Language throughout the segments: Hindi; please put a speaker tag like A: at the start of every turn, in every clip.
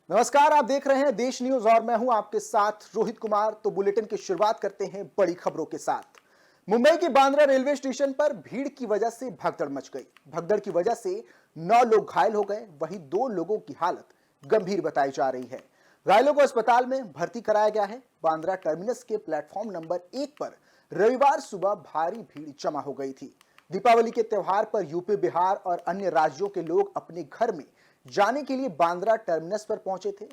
A: नमस्कार, आप देख रहे हैं देश न्यूज और मैं हूं आपके साथ रोहित कुमार। तो बुलेटिन की शुरुआत करते हैं बड़ी खबरों के साथ। मुंबई की बांद्रा रेलवे स्टेशन पर भीड़ की वजह से भगदड़ मच गई। भगदड़ की वजह से 9 लोग घायल हो गए, वहीं 2 लोगों की हालत गंभीर बताई जा रही है। घायलों को अस्पताल में भर्ती कराया गया है। बांद्रा टर्मिनस के प्लेटफॉर्म नंबर 1 पर रविवार सुबह भारी भीड़ जमा हो गई थी। दीपावली के त्योहार पर यूपी, बिहार और अन्य राज्यों के लोग अपने घर में जाने के लिए बांद्रा टर्मिनस पर पहुंचे थे।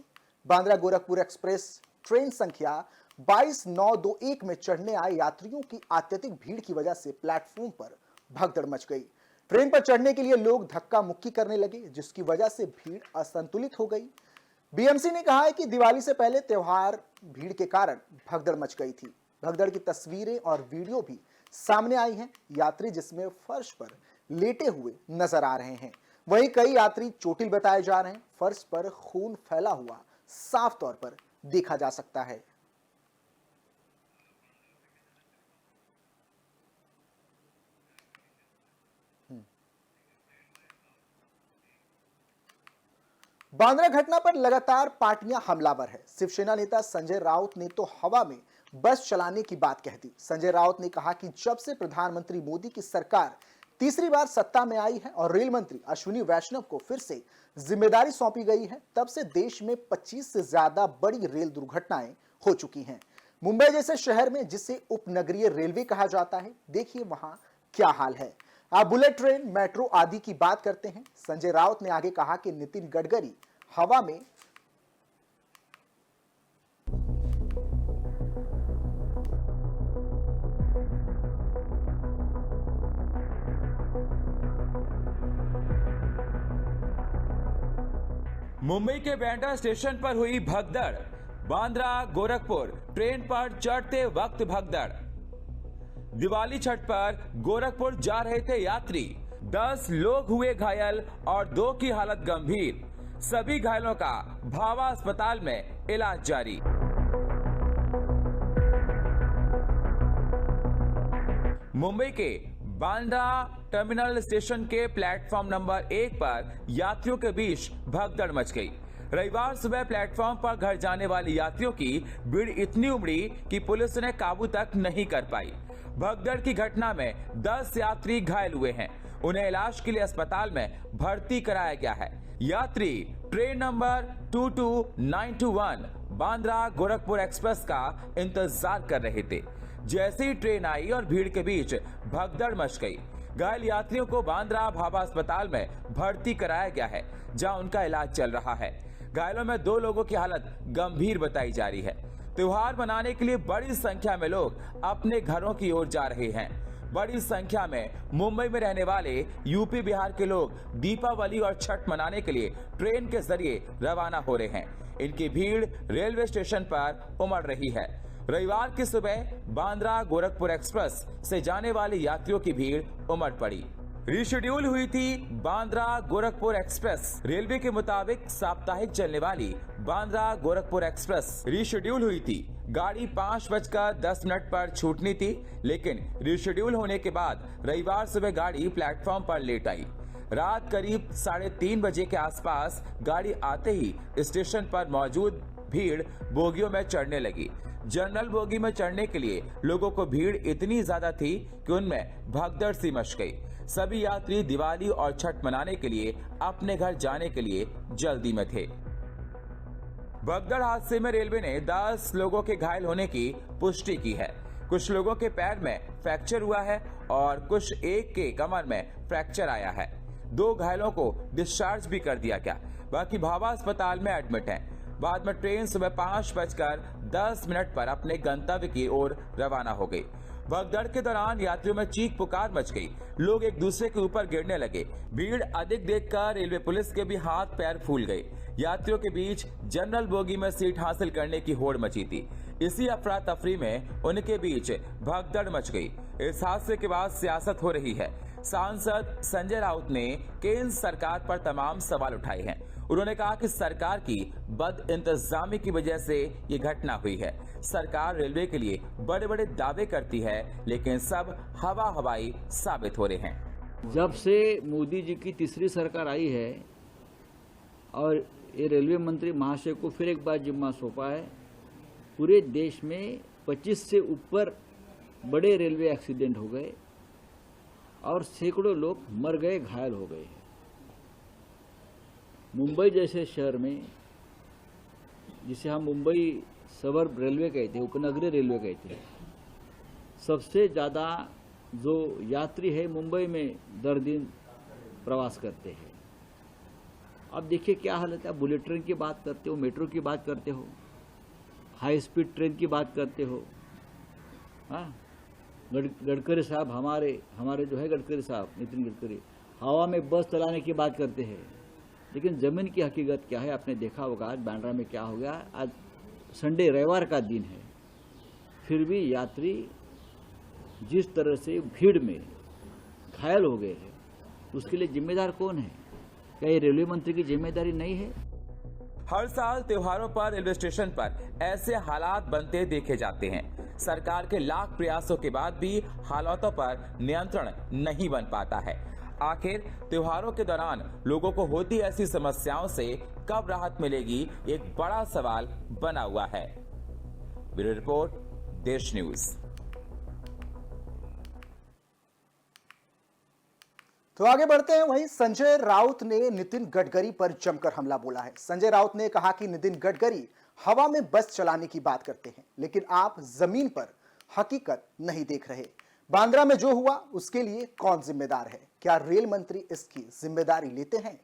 A: बांद्रा गोरखपुर एक्सप्रेस ट्रेन संख्या 22921 में चढ़ने आए यात्रियों की अत्यधिक भीड़ की वजह से प्लेटफॉर्म पर भगदड़ मच गई। ट्रेन पर चढ़ने के लिए लोग धक्का मुक्की करने लगे, जिसकी वजह से भीड़ असंतुलित हो गई। बीएमसी ने कहा है कि दिवाली से पहले त्योहार भीड़ के कारण भगदड़ मच गई थी। भगदड़ की तस्वीरें और वीडियो भी सामने आई हैं। यात्री जिसमें फर्श पर लेटे हुए नजर आ रहे हैं, वहीं कई यात्री चोटिल बताए जा रहे हैं। फर्श पर खून फैला हुआ साफ तौर पर देखा जा सकता है। बांद्रा घटना पर लगातार पार्टियां हमलावर है। शिवसेना नेता संजय राउत ने तो हवा में बस चलाने की बात कह दी। संजय राउत ने कहा कि जब से प्रधानमंत्री मोदी की सरकार तीसरी बार सत्ता में आई है और रेल मंत्री अश्विनी वैष्णव को फिर से जिम्मेदारी सौंपी गई है, तब से देश में 25 से ज्यादा बड़ी रेल दुर्घटनाएं हो चुकी हैं। मुंबई जैसे शहर में, जिसे उपनगरीय रेलवे कहा जाता है, देखिए वहां क्या हाल है। आप बुलेट ट्रेन, मेट्रो आदि की बात करते हैं। संजय राउत ने आगे कहा कि नितिन गडकरी हवा में
B: मुंबई के बांद्रा स्टेशन पर हुई भगदड़। बांद्रा गोरखपुर ट्रेन पर चढ़ते वक्त भगदड़। दिवाली छठ पर गोरखपुर जा रहे थे यात्री, 10 लोग हुए घायल और 2 की हालत गंभीर। सभी घायलों का भावा अस्पताल में इलाज जारी। मुंबई के बांद्रा टर्मिनल स्टेशन के प्लेटफॉर्म नंबर 1 पर यात्रियों के बीच भगदड़ मच गई। रविवार सुबह प्लेटफॉर्म पर घर जाने वाले यात्रियों की भीड़ इतनी उमड़ी कि पुलिस ने काबू तक नहीं कर पाई। भगदड़ की घटना में 10 यात्री घायल हुए हैं। उन्हें इलाज के लिए अस्पताल में भर्ती कराया गया है। यात्री train number 22921 Bandra Gorakhpur express का इंतजार कर रहे थे। जैसे ही ट्रेन आई और भीड़ के बीच भगदड़ मच गई। घायल यात्रियों को बांद्रा भाभा अस्पताल में भर्ती कराया गया है, जहां उनका इलाज चल रहा है। घायलों में 2 लोगों की हालत गंभीर बताई जा रही है। त्योहार मनाने के लिए बड़ी संख्या में लोग अपने घरों की ओर जा रहे हैं। बड़ी संख्या में मुंबई में रहने वाले यूपी, बिहार के लोग दीपावली और छठ मनाने के लिए ट्रेन के जरिए रवाना हो रहे हैं। इनकी भीड़ रेलवे स्टेशन पर उमड़ रही है। रविवार की सुबह बांद्रा गोरखपुर एक्सप्रेस से जाने वाले यात्रियों की भीड़ उमड़ पड़ी। रिशेड्यूल हुई थी बांद्रा गोरखपुर एक्सप्रेस। रेलवे के मुताबिक साप्ताहिक चलने वाली बांद्रा गोरखपुर एक्सप्रेस रिशेड्यूल हुई थी। गाड़ी 5:10 पर छूटनी थी, लेकिन रिशेड्यूल होने के बाद रविवार सुबह गाड़ी प्लेटफॉर्म पर लेट आई। रात करीब 3:30 बजे के आसपास गाड़ी आते ही स्टेशन पर मौजूद भीड़ बोगियों में चढ़ने लगी। जनरल बोगी में चढ़ने के लिए लोगों को भीड़ इतनी ज्यादा थी कि उनमें भगदड़ सी मच गई। सभी यात्री दिवाली और छठ मनाने के लिए अपने घर जाने के लिए जल्दी में थे। भगदड़ हादसे में रेलवे ने 10 लोगों के घायल होने की पुष्टि की है। कुछ लोगों के पैर में फ्रैक्चर हुआ है और कुछ एक के कमर में फ्रैक्चर आया है। 2 घायलों को डिस्चार्ज भी कर दिया गया, बाकी भाभा अस्पताल में एडमिट हैं। बाद में ट्रेन सुबह 5:10 पर अपने गंतव्य की ओर रवाना हो गई। भगदड़ के दौरान यात्रियों में चीख पुकार मच गई। लोग एक दूसरे के ऊपर गिरने लगे। भीड़ अधिक देखकर रेलवे पुलिस के भी हाथ पैर फूल गए। यात्रियों के बीच जनरल बोगी में सीट हासिल करने की होड़ मची थी। इसी अफरा तफरी में उनके बीच भगदड़ मच गई। इस हादसे के बाद सियासत हो रही है। सांसद संजय राउत ने केंद्र सरकार पर तमाम सवाल उठाए हैं। उन्होंने कहा कि सरकार की बद इंतजामी की वजह से ये घटना हुई है। सरकार रेलवे के लिए बड़े बड़े दावे करती है, लेकिन सब हवा हवाई साबित हो रहे हैं।
C: जब से मोदी जी की तीसरी सरकार आई है और ये रेलवे मंत्री महाशय को फिर एक बार जिम्मा सौंपा है। पूरे देश में 25 से ऊपर बड़े रेलवे एक्सीडेंट हो गए और सैकड़ों लोग मर गए, घायल हो गए। मुंबई जैसे शहर में, जिसे हम मुंबई सबर्ब रेलवे कहते हैं, उपनगरीय रेलवे कहते हैं, सबसे ज़्यादा जो यात्री है मुंबई में दर दिन प्रवास करते हैं। अब देखिए क्या हालत है। बुलेट ट्रेन की बात करते हो, मेट्रो की बात करते हो, हाई स्पीड ट्रेन की बात करते हो। हाँ, गडकरी साहब, हमारे जो है गडकरी साहब, नितिन गडकरी, हवा में बस चलाने की बात करते हैं, लेकिन ज़मीन की हकीकत क्या है आपने देखा होगा। आज बांद्रा में क्या हो गया। आज संडे, रविवार का दिन है, फिर भी यात्री जिस तरह से भीड़ में घायल हो गए हैं, उसके लिए जिम्मेदार कौन है? क्या ये रेलवे मंत्री की जिम्मेदारी नहीं है?
B: हर साल त्योहारों पर रेलवे स्टेशन पर ऐसे हालात बनते देखे जाते हैं। सरकार के लाख प्रयासों के बाद भी हालातों पर नियंत्रण नहीं बन पाता है। आखिर त्योहारों के दौरान लोगों को होती ऐसी समस्याओं से कब राहत मिलेगी, एक बड़ा सवाल बना हुआ है। ब्यूरो रिपोर्ट, देश न्यूज।
A: तो आगे बढ़ते हैं। वहीं संजय राउत ने नितिन गडकरी पर जमकर हमला बोला है। संजय राउत ने कहा कि नितिन गडकरी हवा में बस चलाने की बात करते हैं, लेकिन आप जमीन पर हकीकत नहीं देख रहे। बांद्रा में जो हुआ उसके लिए कौन जिम्मेदार है? क्या रेल मंत्री इसकी जिम्मेदारी लेते हैं?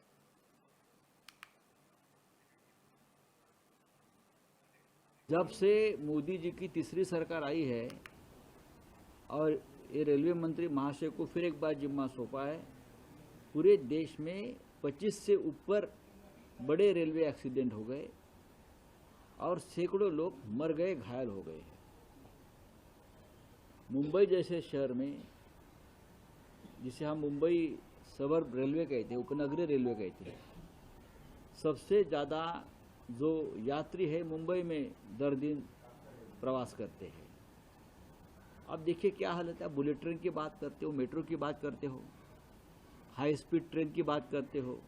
C: जब से मोदी जी की तीसरी सरकार आई है और ये रेलवे मंत्री महाशय को फिर एक बार जिम्मा सौंपा है, पूरे देश में 25 से ऊपर बड़े रेलवे एक्सीडेंट हो गए और सैकड़ों लोग मर गए, घायल हो गए। मुंबई जैसे शहर में, जिसे हम मुंबई सबर्ब रेलवे कहते हैं, उपनगरीय रेलवे कहते हैं, सबसे ज़्यादा जो यात्री है मुंबई में दर दिन प्रवास करते हैं। अब देखिए क्या हालत है। बुलेट ट्रेन की बात करते हो, मेट्रो की बात करते हो, हाई स्पीड ट्रेन की बात करते हो।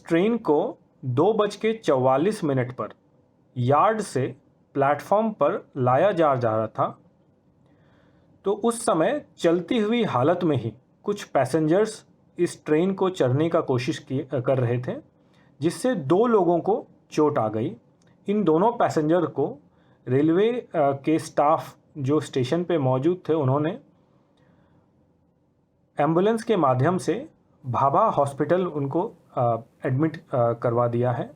D: ट्रेन को 2:44 पर यार्ड से प्लेटफॉर्म पर लाया जा रहा था, तो उस समय चलती हुई हालत में ही कुछ पैसेंजर्स इस ट्रेन को चढ़ने का कोशिश कर रहे थे, जिससे 2 लोगों को चोट आ गई। इन दोनों पैसेंजर को रेलवे के स्टाफ जो स्टेशन पे मौजूद थे, उन्होंने एम्बुलेंस के माध्यम से भाभा हॉस्पिटल उनको एडमिट करवा दिया है।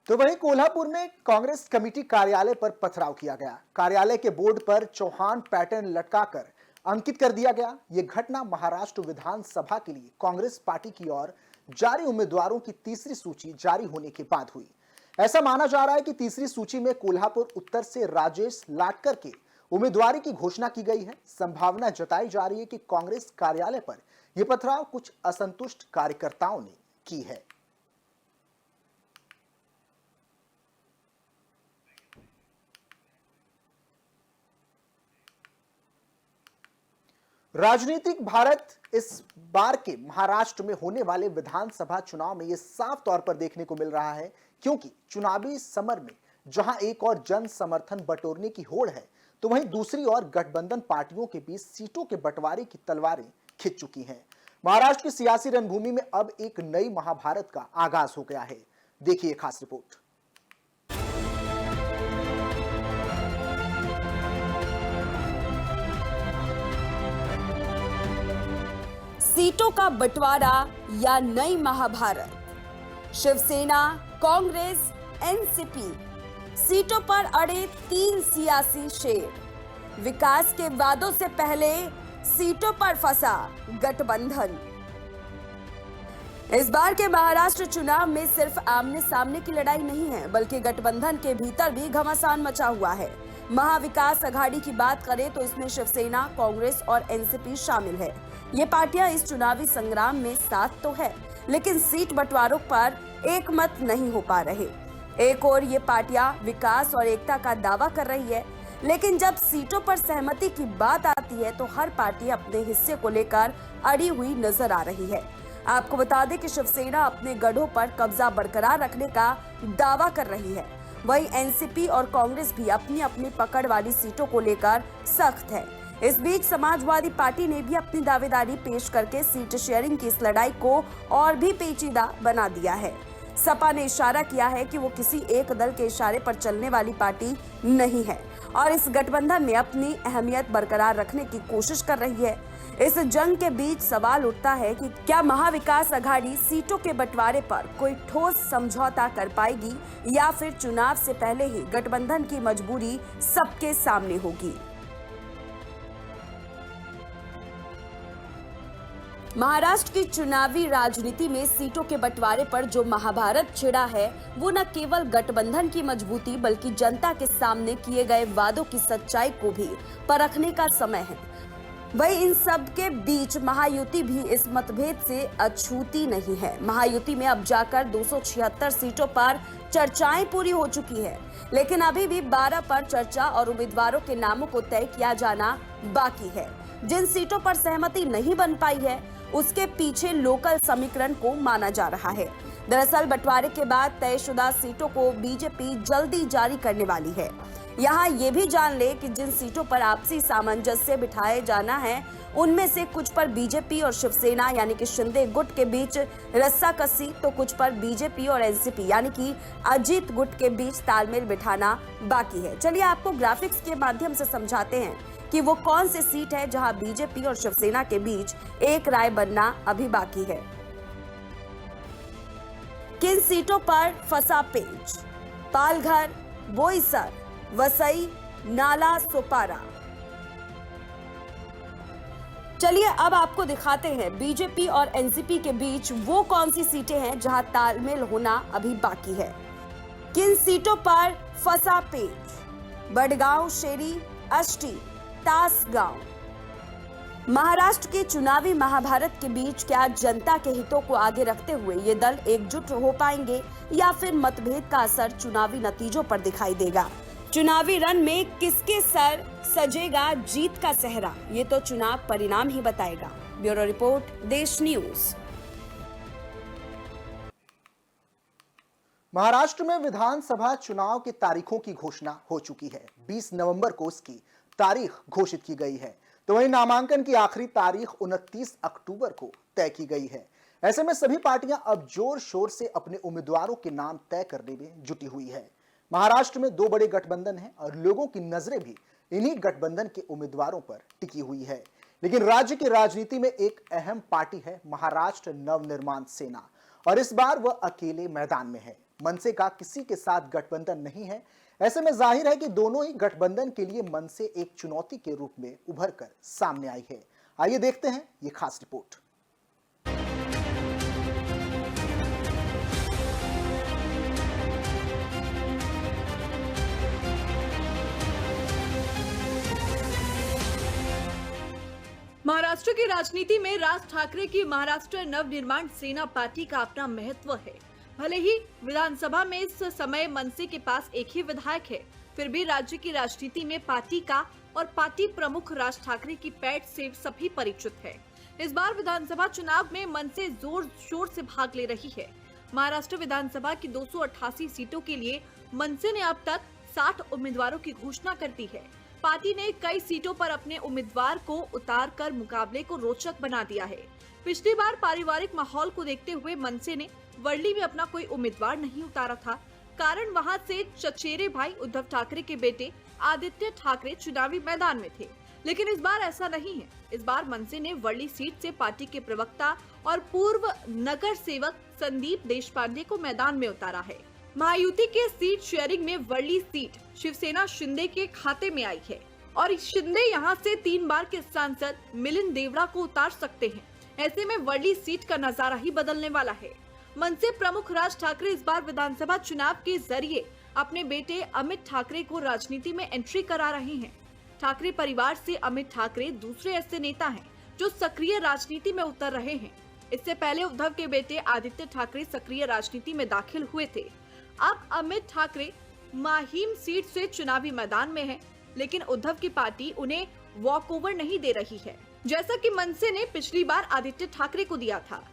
A: तो वहीं कोल्हापुर में कांग्रेस कमेटी कार्यालय पर पथराव किया गया। कार्यालय के बोर्ड पर चौहान पैटर्न लटकाकर अंकित कर दिया गया। यह घटना महाराष्ट्र विधानसभा के लिए कांग्रेस पार्टी की ओर जारी उम्मीदवारों की तीसरी सूची जारी होने के बाद हुई। ऐसा माना जा रहा है कि तीसरी सूची में कोल्हापुर उत्तर से राजेश लाटकर के उम्मीदवारी की घोषणा की गई है। संभावना जताई जा रही है कि कांग्रेस कार्यालय पर यह पथराव कुछ असंतुष्ट कार्यकर्ताओं ने की है। राजनीतिक भारत इस बार के महाराष्ट्र में होने वाले विधानसभा चुनाव में यह साफ तौर पर देखने को मिल रहा है, क्योंकि चुनावी समर में जहां एक और जन समर्थन बटोरने की होड़ है, तो वहीं दूसरी ओर गठबंधन पार्टियों के बीच सीटों के बंटवारे की तलवारें खिंच चुकी हैं। महाराष्ट्र की सियासी रणभूमि में अब एक नई महाभारत का आगाज हो गया है। देखिए खास रिपोर्ट।
E: सीटों का बंटवारा या नई महाभारत? शिवसेना, कांग्रेस, एनसीपी सीटों पर अड़े 3 सियासी शेर। विकास के वादों से पहले सीटों पर फंसा गठबंधन। इस बार के महाराष्ट्र चुनाव में सिर्फ आमने सामने की लड़ाई नहीं है, बल्कि गठबंधन के भीतर भी घमासान मचा हुआ है। महाविकास अघाड़ी की बात करें तो इसमें शिवसेना, कांग्रेस और एनसीपी शामिल है। ये पार्टियां इस चुनावी संग्राम में साथ तो है, लेकिन सीट बंटवारों पर एक मत नहीं हो पा रहे। एक और ये पार्टियां विकास और एकता का दावा कर रही है, लेकिन जब सीटों पर सहमति की बात आती है तो हर पार्टी अपने हिस्से को लेकर अड़ी हुई नजर आ रही है। आपको बता दें कि शिवसेना अपने गढ़ों पर कब्जा बरकरार रखने का दावा कर रही है। वहीं एनसीपी और कांग्रेस भी अपनी अपनी पकड़ वाली सीटों को लेकर सख्त है। इस बीच समाजवादी पार्टी ने भी अपनी दावेदारी पेश करके सीट शेयरिंग की इस लड़ाई को और भी पेचीदा बना दिया है। सपा ने इशारा किया है कि वो किसी एक दल के इशारे पर चलने वाली पार्टी नहीं है और इस गठबंधन में अपनी अहमियत बरकरार रखने की कोशिश कर रही है। इस जंग के बीच सवाल उठता है कि क्या महाविकास अघाड़ी सीटों के बंटवारे पर कोई ठोस समझौता कर पाएगी या फिर चुनाव से पहले ही गठबंधन की मजबूरी सबके सामने होगी। महाराष्ट्र की चुनावी राजनीति में सीटों के बंटवारे पर जो महाभारत छिड़ा है वो न केवल गठबंधन की मजबूती बल्कि जनता के सामने किए गए वादों की सच्चाई को भी परखने का समय है। वहीं इन सब के बीच महायुति भी इस मतभेद से अछूती नहीं है। महायुति में अब जाकर 276 सीटों पर चर्चाएं पूरी हो चुकी है, लेकिन अभी भी 12 पर चर्चा और उम्मीदवारों के नामों को तय किया जाना बाकी है। जिन सीटों पर सहमति नहीं बन पाई है उसके पीछे लोकल समीकरण को माना जा रहा है। दरअसल बंटवारे के बाद तयशुदा सीटों को बीजेपी जल्दी जारी करने वाली है। यहाँ ये भी जान ले कि जिन सीटों पर आपसी सामंजस्य बिठाए जाना है उनमें से कुछ पर बीजेपी और शिवसेना यानी कि शिंदे गुट के बीच रस्साकसी, तो कुछ पर बीजेपी और एनसीपी यानी कि अजीत गुट के बीच तालमेल बिठाना बाकी है। चलिए आपको ग्राफिक्स के माध्यम से समझाते हैं कि वो कौन सी सीट है जहां बीजेपी और शिवसेना के बीच एक राय बनना अभी बाकी है। किन सीटों पर फंसा पेच? पालघर, बोईसर, वसई, नाला सोपारा। चलिए अब आपको दिखाते हैं बीजेपी और एनसीपी के बीच वो कौन सी सीटें हैं जहां तालमेल होना अभी बाकी है। किन सीटों पर फंसा पेच? बड़गांव, शेरी, अष्टी, तासगांव। महाराष्ट्र के चुनावी महाभारत के बीच क्या जनता के हितों को आगे रखते हुए ये दल एकजुट हो पाएंगे या फिर मतभेद का असर चुनावी नतीजों पर दिखाई देगा? चुनावी रण में किसके सर सजेगा जीत का सेहरा, ये तो चुनाव परिणाम ही बताएगा। ब्यूरो रिपोर्ट, देश न्यूज।
A: महाराष्ट्र में विधानसभा चुनाव की तारीखों की घोषणा हो चुकी है। 20 नवंबर को इसकी तारीख घोषित की गई है, तो वहीं नामांकन की आखिरी तारीख 29 अक्टूबर को तय की गई है। ऐसे में सभी पार्टियां अब जोर शोर से अपने उम्मीदवारों के नाम तय करने में जुटी हुई है। महाराष्ट्र में 2 बड़े गठबंधन हैं और लोगों की नजरें भी इन्हीं गठबंधन के उम्मीदवारों पर टिकी हुई है। लेकिन राज्य की राजनीति में एक अहम पार्टी है महाराष्ट्र नवनिर्माण सेना, और इस बार वह अकेले मैदान में है। मनसे का किसी के साथ गठबंधन नहीं है। ऐसे में जाहिर है कि दोनों ही गठबंधन के लिए मनसे एक चुनौती के रूप में उभर कर सामने आई है। आइए देखते हैं ये खास रिपोर्ट।
F: महाराष्ट्र की राजनीति में राज ठाकरे की महाराष्ट्र नवनिर्माण सेना पार्टी का अपना महत्व है। भले ही विधानसभा में इस समय मनसे के पास एक ही विधायक है, फिर भी राज्य की राजनीति में पार्टी का और पार्टी प्रमुख राज ठाकरे की पैठ से सभी परिचित है। इस बार विधानसभा चुनाव में मनसे जोर शोर से भाग ले रही है। महाराष्ट्र विधानसभा की 288 सीटों के लिए मनसे ने अब तक 60 उम्मीदवारों की घोषणा कर दी है। पार्टी ने कई सीटों पर अपने उम्मीदवार को उतारकर मुकाबले को रोचक बना दिया है। पिछली बार पारिवारिक माहौल को देखते हुए मनसे ने वर्ली में अपना कोई उम्मीदवार नहीं उतारा था। कारण वहां से चचेरे भाई उद्धव ठाकरे के बेटे आदित्य ठाकरे चुनावी मैदान में थे, लेकिन इस बार ऐसा नहीं है। इस बार मनसे ने वर्ली सीट से पार्टी के प्रवक्ता और पूर्व नगर सेवक संदीप देशपांडे को मैदान में उतारा है। महायुति के सीट शेयरिंग में वर्ली सीट शिवसेना शिंदे के खाते में आई है और शिंदे यहां से 3 बार के सांसद मिलिंद देवड़ा को उतार सकते हैं। ऐसे में वर्ली सीट का नजारा ही बदलने वाला है। मनसे प्रमुख राज ठाकरे इस बार विधानसभा चुनाव के जरिए अपने बेटे अमित ठाकरे को राजनीति में एंट्री करा रहे हैं। ठाकरे परिवार से अमित ठाकरे दूसरे ऐसे नेता हैं जो सक्रिय राजनीति में उतर रहे हैं। इससे पहले उद्धव के बेटे आदित्य ठाकरे सक्रिय राजनीति में दाखिल हुए थे। अब अमित ठाकरे माहिम सीट से चुनावी मैदान में है, लेकिन उद्धव की पार्टी उन्हें वॉकओवर नहीं दे रही है, जैसा कि मनसे ने पिछली बार आदित्य ठाकरे को दिया था।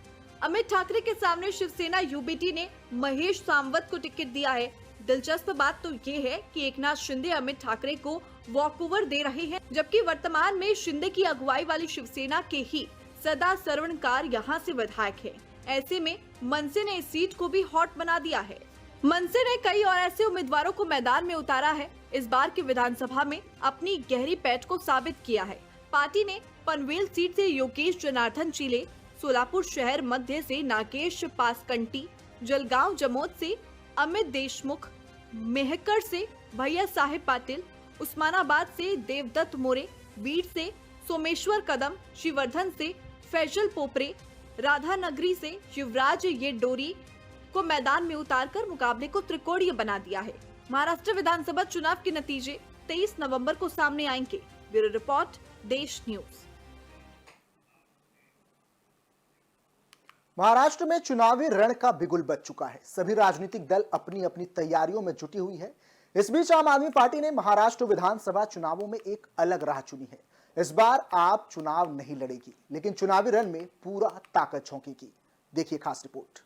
F: अमित ठाकरे के सामने शिवसेना यूबीटी ने महेश सामंत को टिकट दिया है। दिलचस्प बात तो ये है कि एकनाथ शिंदे अमित ठाकरे को वॉकओवर दे रहे हैं, जबकि वर्तमान में शिंदे की अगुवाई वाली शिवसेना के ही सदा सरवणकार यहां से विधायक है। ऐसे में मनसे ने इस सीट को भी हॉट बना दिया है। मनसे ने कई और ऐसे उम्मीदवारों को मैदान में उतारा है। इस बार की विधानसभा में अपनी गहरी पैठ को साबित किया है। पार्टी ने पनवेल सीट से योगेश जनार्दन चिले, सोलापुर शहर मध्य से नागेश पासकंटी, जलगांव जमोद से अमित देशमुख, मेहकर से भैया साहेब पाटिल, उस्मानाबाद से देवदत्त मोरे, बीड़ से सोमेश्वर कदम, श्रीवर्धन से फैजल पोपरे, राधानगरी से शिवराज येडोरी को मैदान में उतारकर मुकाबले को त्रिकोणीय बना दिया है। महाराष्ट्र विधानसभा चुनाव के नतीजे 23 नवंबर को सामने आएंगे। ब्यूरो रिपोर्ट, देश न्यूज।
A: महाराष्ट्र में चुनावी रण का बिगुल बज चुका है। सभी राजनीतिक दल अपनी अपनी तैयारियों में जुटी हुई है। इस बीच आम आदमी पार्टी ने महाराष्ट्र विधानसभा चुनावों में एक अलग राह चुनी है। इस बार आप चुनाव नहीं लड़ेगी, लेकिन चुनावी रण में पूरा ताकत झोंकेगी। देखिए खास रिपोर्ट।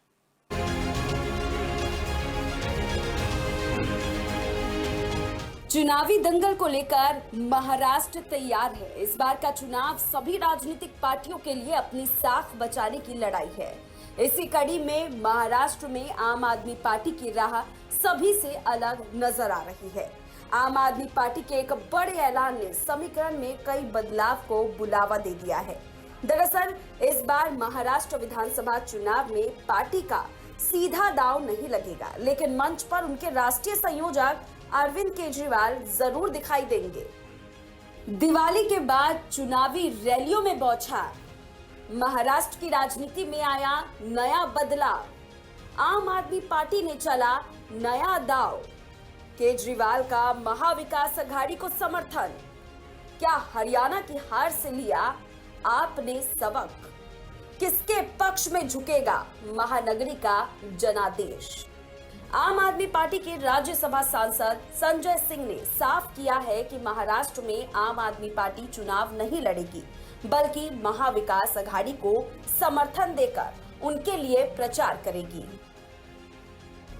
E: चुनावी दंगल को लेकर महाराष्ट्र तैयार है। इस बार का चुनाव सभी राजनीतिक पार्टियों के लिए अपनी साख बचाने की लड़ाई है। इसी कड़ी में महाराष्ट्र में आम आदमी पार्टी की राह सभी से अलग नजर आ रही है। आम आदमी पार्टी के एक बड़े ऐलान ने समीकरण में कई बदलाव को बुलावा दे दिया है। दरअसल इस बार महाराष्ट्र विधानसभा चुनाव में पार्टी का सीधा दांव नहीं लगेगा, लेकिन मंच पर उनके राष्ट्रीय संयोजक अरविंद केजरीवाल जरूर दिखाई देंगे। दिवाली के बाद चुनावी रैलियों में बौछार, महाराष्ट्र की राजनीति में आया नया बदलाव। आम आदमी पार्टी ने चला नया दांव। केजरीवाल का महाविकास अघाड़ी को समर्थन। क्या हरियाणा की हार से लिया आपने सबक? किसके पक्ष में झुकेगा महानगरी का जनादेश? आम आदमी पार्टी के राज्यसभा सांसद संजय सिंह ने साफ किया है कि महाराष्ट्र में आम आदमी पार्टी चुनाव नहीं लड़ेगी, बल्कि महाविकास अघाड़ी को समर्थन देकर उनके लिए प्रचार करेगी।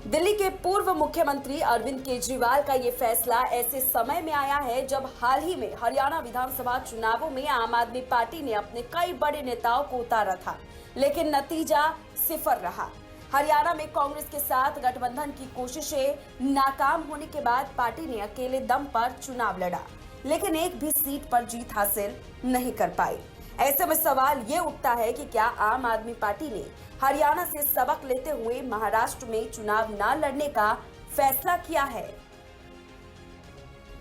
E: दिल्ली के पूर्व मुख्यमंत्री अरविंद केजरीवाल का ये फैसला ऐसे समय में आया है जब हाल ही में हरियाणा विधानसभा चुनावों में आम आदमी पार्टी ने अपने कई बड़े नेताओं को उतारा था, लेकिन नतीजा सिफर रहा। हरियाणा में कांग्रेस के साथ गठबंधन की कोशिशें नाकाम होने के बाद पार्टी ने अकेले दम पर चुनाव लड़ा, लेकिन एक भी सीट पर जीत हासिल नहीं कर पाई। ऐसे में सवाल ये उठता है कि क्या आम आदमी पार्टी ने हरियाणा से सबक लेते हुए महाराष्ट्र में चुनाव न लड़ने का फैसला किया है?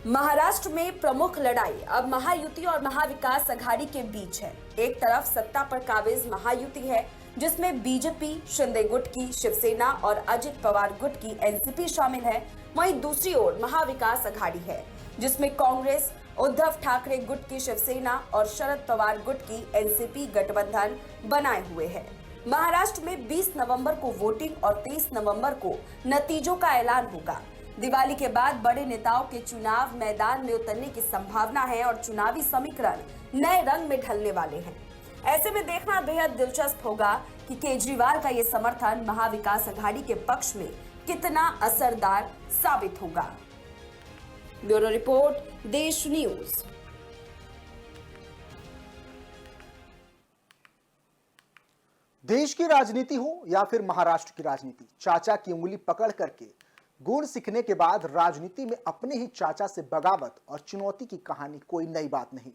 E: महाराष्ट्र में प्रमुख लड़ाई अब महायुति और महाविकास अघाड़ी के बीच है। एक तरफ सत्ता पर काबिज महायुति है, जिसमें बीजेपी, शिंदे गुट की शिवसेना और अजित पवार गुट की एनसीपी शामिल है। वहीं दूसरी ओर महाविकास अघाड़ी है, जिसमें कांग्रेस, उद्धव ठाकरे गुट की शिवसेना और शरद पवार गुट की एनसीपी गठबंधन बनाए हुए है। महाराष्ट्र में 20 नवंबर को वोटिंग और 23 नवंबर को नतीजों का ऐलान होगा। दिवाली के बाद बड़े नेताओं के चुनाव मैदान में उतरने की संभावना है और चुनावी समीकरण नए रंग में ढलने वाले हैं। ऐसे में देखना बेहद दिलचस्प होगा कि केजरीवाल का ये समर्थन महाविकास अघाड़ी के पक्ष में कितना असरदार साबित होगा। ब्यूरो रिपोर्ट, देश न्यूज।
A: देश की राजनीति हो या फिर महाराष्ट्र की राजनीति, चाचा की उंगली पकड़ करके गुण सीखने के बाद राजनीति में अपने ही चाचा से बगावत और चुनौती की कहानी कोई नई बात नहीं।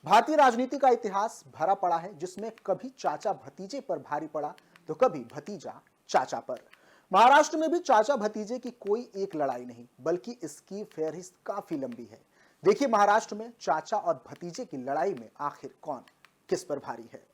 A: भारतीय राजनीति का इतिहास भरा पड़ा है, जिसमें कभी चाचा भतीजे पर भारी पड़ा तो कभी भतीजा चाचा पर। महाराष्ट्र में भी चाचा भतीजे की कोई एक लड़ाई नहीं, बल्कि इसकी फहरिस्त काफी लंबी है। देखिए महाराष्ट्र में चाचा और भतीजे की लड़ाई में आखिर कौन किस पर भारी है।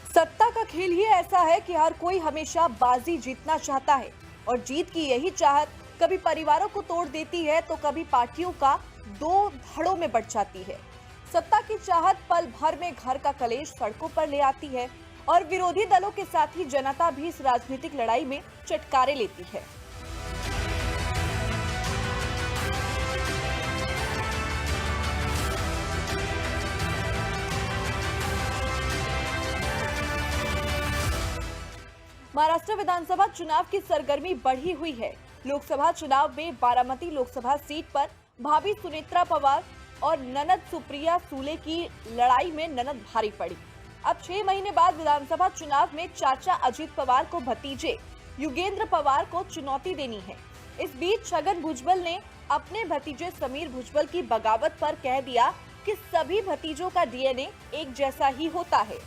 F: सत्ता का खेल ही ऐसा है कि हर कोई हमेशा बाजी जीतना चाहता है और जीत की यही चाहत कभी परिवारों को तोड़ देती है तो कभी पार्टियों का दो धड़ों में बंट जाती है। सत्ता की चाहत पल भर में घर का कलेश सड़कों पर ले आती है और विरोधी दलों के साथ ही जनता भी इस राजनीतिक लड़ाई में चटकारे लेती है। महाराष्ट्र विधानसभा चुनाव की सरगर्मी बढ़ी हुई है। लोकसभा चुनाव में बारामती लोकसभा सीट पर भाभी सुनेत्रा पवार और ननद सुप्रिया सूले की लड़ाई में ननद भारी पड़ी। अब 6 महीने बाद विधानसभा चुनाव में चाचा अजीत पवार को भतीजे युगेंद्र पवार को चुनौती देनी है। इस बीच छगन भुजबल ने अपने भतीजे समीर भुजबल की बगावत पर कह दिया कि सभी भतीजों का डीएनए एक जैसा ही होता है।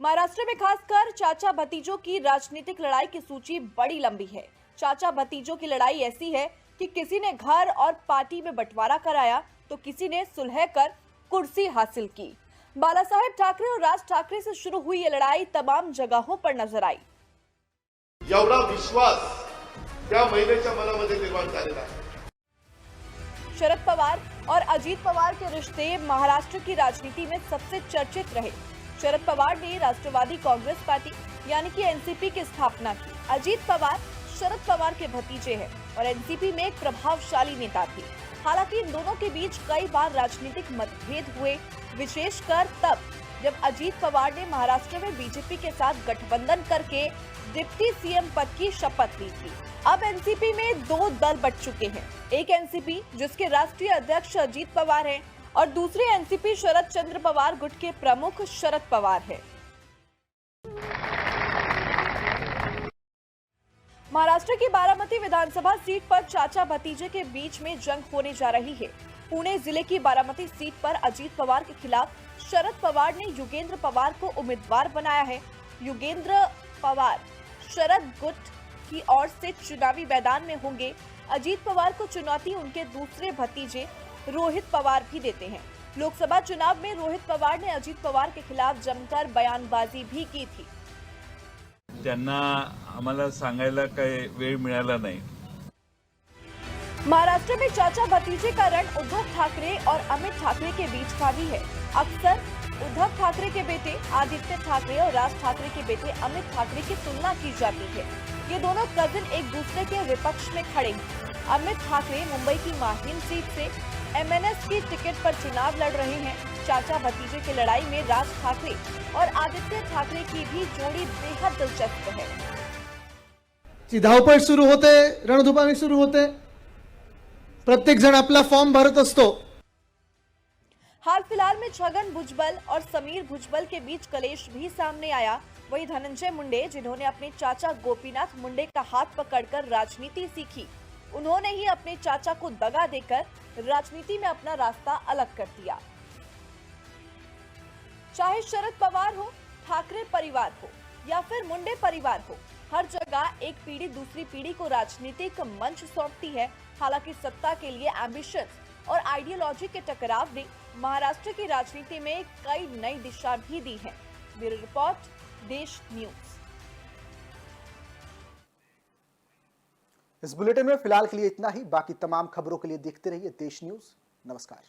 F: महाराष्ट्र में खासकर चाचा भतीजों की राजनीतिक लड़ाई की सूची बड़ी लंबी है। चाचा भतीजों की लड़ाई ऐसी है कि किसी ने घर और पार्टी में बंटवारा कराया तो किसी ने सुलह कर कुर्सी हासिल की। बाला साहेब ठाकरे और राज ठाकरे से शुरू हुई ये लड़ाई तमाम जगहों पर नजर आई।
G: एवढा विश्वास त्या महिलेच्या मनामध्ये निर्माण झालेला आहे।
F: शरद पवार और अजीत पवार के रिश्ते महाराष्ट्र की राजनीति में सबसे चर्चित रहे। शरद पवार ने राष्ट्रवादी कांग्रेस पार्टी यानी कि एनसीपी की स्थापना की। अजीत पवार शरद पवार के भतीजे हैं और एनसीपी में एक प्रभावशाली नेता थे। हालांकि इन दोनों के बीच कई बार राजनीतिक मतभेद हुए, विशेषकर तब जब अजीत पवार ने महाराष्ट्र में बीजेपी के साथ गठबंधन करके डिप्टी सीएम पद की शपथ ली थी। अब एनसीपी में 2 दल बंट चुके हैं। एक एनसीपी जिसके राष्ट्रीय अध्यक्ष अजीत पवार हैं और दूसरे एनसीपी शरद चंद्र पवार गुट के प्रमुख शरद पवार है। महाराष्ट्र की बारामती विधानसभा सीट पर चाचा भतीजे के बीच में जंग होने जा रही है। पुणे जिले की बारामती सीट पर अजीत पवार के खिलाफ शरद पवार ने युगेंद्र पवार को उम्मीदवार बनाया है। युगेंद्र पवार शरद गुट की ओर से चुनावी मैदान में होंगे। अजीत पवार को चुनौती उनके दूसरे भतीजे रोहित पवार भी देते हैं। लोकसभा चुनाव में रोहित पवार ने अजीत पवार के खिलाफ जमकर बयानबाजी भी की थी।
H: त्यांना आम्हाला सांगायला काही वेळ मिळाला नाही।
F: महाराष्ट्र में चाचा भतीजे का रण उद्धव ठाकरे और अमित ठाकरे के बीच का भी है। अक्सर उद्धव ठाकरे के बेटे आदित्य ठाकरे और राज ठाकरे के बेटे अमित ठाकरे की तुलना की जाती है। ये दोनों कजिन एक दूसरे के विपक्ष में खड़े हैं। अमित ठाकरे मुंबई की माहिम सीट से एमएनएस की टिकट पर चुनाव लड़ रहे हैं। चाचा भतीजे की लड़ाई में राज ठाकरे और आदित्य ठाकरे की भी जोड़ी बेहद दिलचस्प है।
I: ची धावपळ सुरू होते, रणधुमाळी सुरू होते, प्रत्येक जण आपला फॉर्म भरत असतो।
F: हाल फिलहाल में छगन भुजबल और समीर भुजबल के बीच कलेश भी सामने आया। वही धनंजय मुंडे, जिन्होंने अपने चाचा गोपीनाथ मुंडे का हाथ पकड़कर राजनीति सीखी, उन्होंने ही अपने चाचा को दगा देकर राजनीति में अपना रास्ता अलग कर दिया। चाहे शरद पवार हो, ठाकरे परिवार हो या फिर मुंडे परिवार हो, हर जगह एक पीढ़ी दूसरी पीढ़ी को राजनीतिक मंच सौंपती है। हालांकि सत्ता के लिए एम्बिशन और आइडियोलॉजी के टकराव ने महाराष्ट्र की राजनीति में कई नई दिशा भी दी है। ब्यूरो रिपोर्ट, देश न्यूज।
A: इस बुलेटिन में फिलहाल के लिए इतना ही। बाकी तमाम खबरों के लिए देखते रहिए देश न्यूज। नमस्कार।